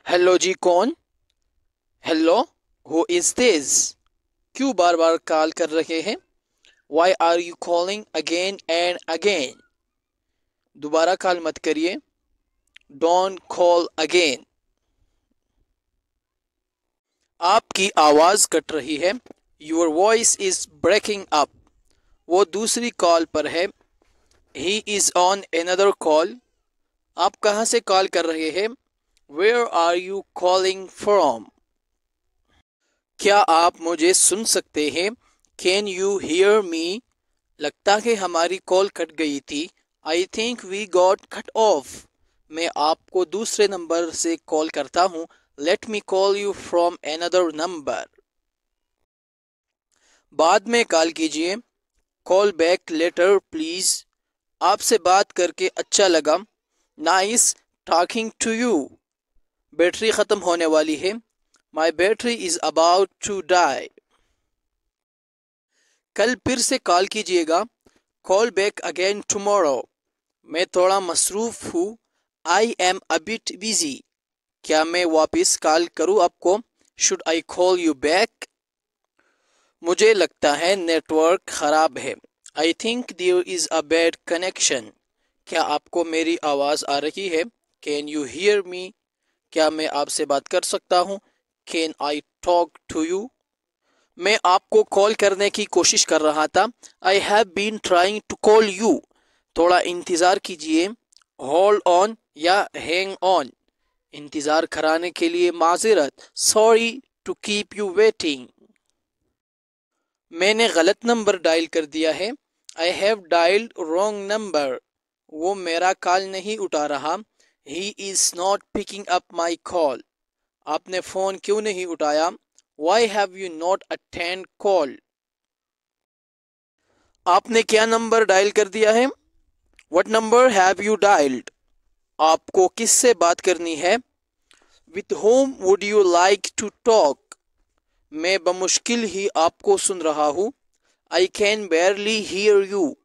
Hello जी कौन। Hello, who is this. क्यों बार बार कॉल कर रहे हैं। Why are you calling again and again. दोबारा कॉल मत करिए। Don't call again. आपकी आवाज कट रही है। Your voice is breaking up. वो दूसरी कॉल पर है। He is on another call. आप कहाँ से कॉल कर रहे हैं। Where are you calling from. क्या आप मुझे सुन सकते हैं। कैन यू हियर मी। लगता है हमारी कॉल कट गई थी। I think we got cut off. मैं आपको दूसरे नंबर से कॉल करता हूँ। Let me call you from another number. बाद में कॉल कीजिए। Call back later please. आपसे बात करके अच्छा लगा। Nice talking to you. Battery खत्म होने वाली है। My battery is about to die. कल फिर से कॉल कीजिएगा। Call back again tomorrow. मैं थोड़ा मसरूफ हूँ। I am a bit busy. क्या मैं वापस कॉल करूँ आपको। Should I call you back. मुझे लगता है नेटवर्क खराब है। I think there is a bad connection. क्या आपको मेरी आवाज़ आ रही है। Can you hear me. क्या मैं आपसे बात कर सकता हूँ। Can I talk to you. मैं आपको कॉल करने की कोशिश कर रहा था। I have been trying to call you. थोड़ा इंतज़ार कीजिए। होल्ड ऑन या हैंग ऑन। इंतज़ार कराने के लिए माजरत। Sorry to keep you waiting. मैंने गलत नंबर डायल कर दिया है। I have dialled wrong number. वो मेरा कॉल नहीं उठा रहा। He is not picking up my call. आपने फ़ोन क्यों नहीं उठाया। Why have you not attend call. आपने क्या नंबर डायल कर दिया है। What number have you dialled. आपको किससे बात करनी है। With home would you like to talk. मैं बमुश्किल ही आपको सुन रहा हूँ। I can barely hear you.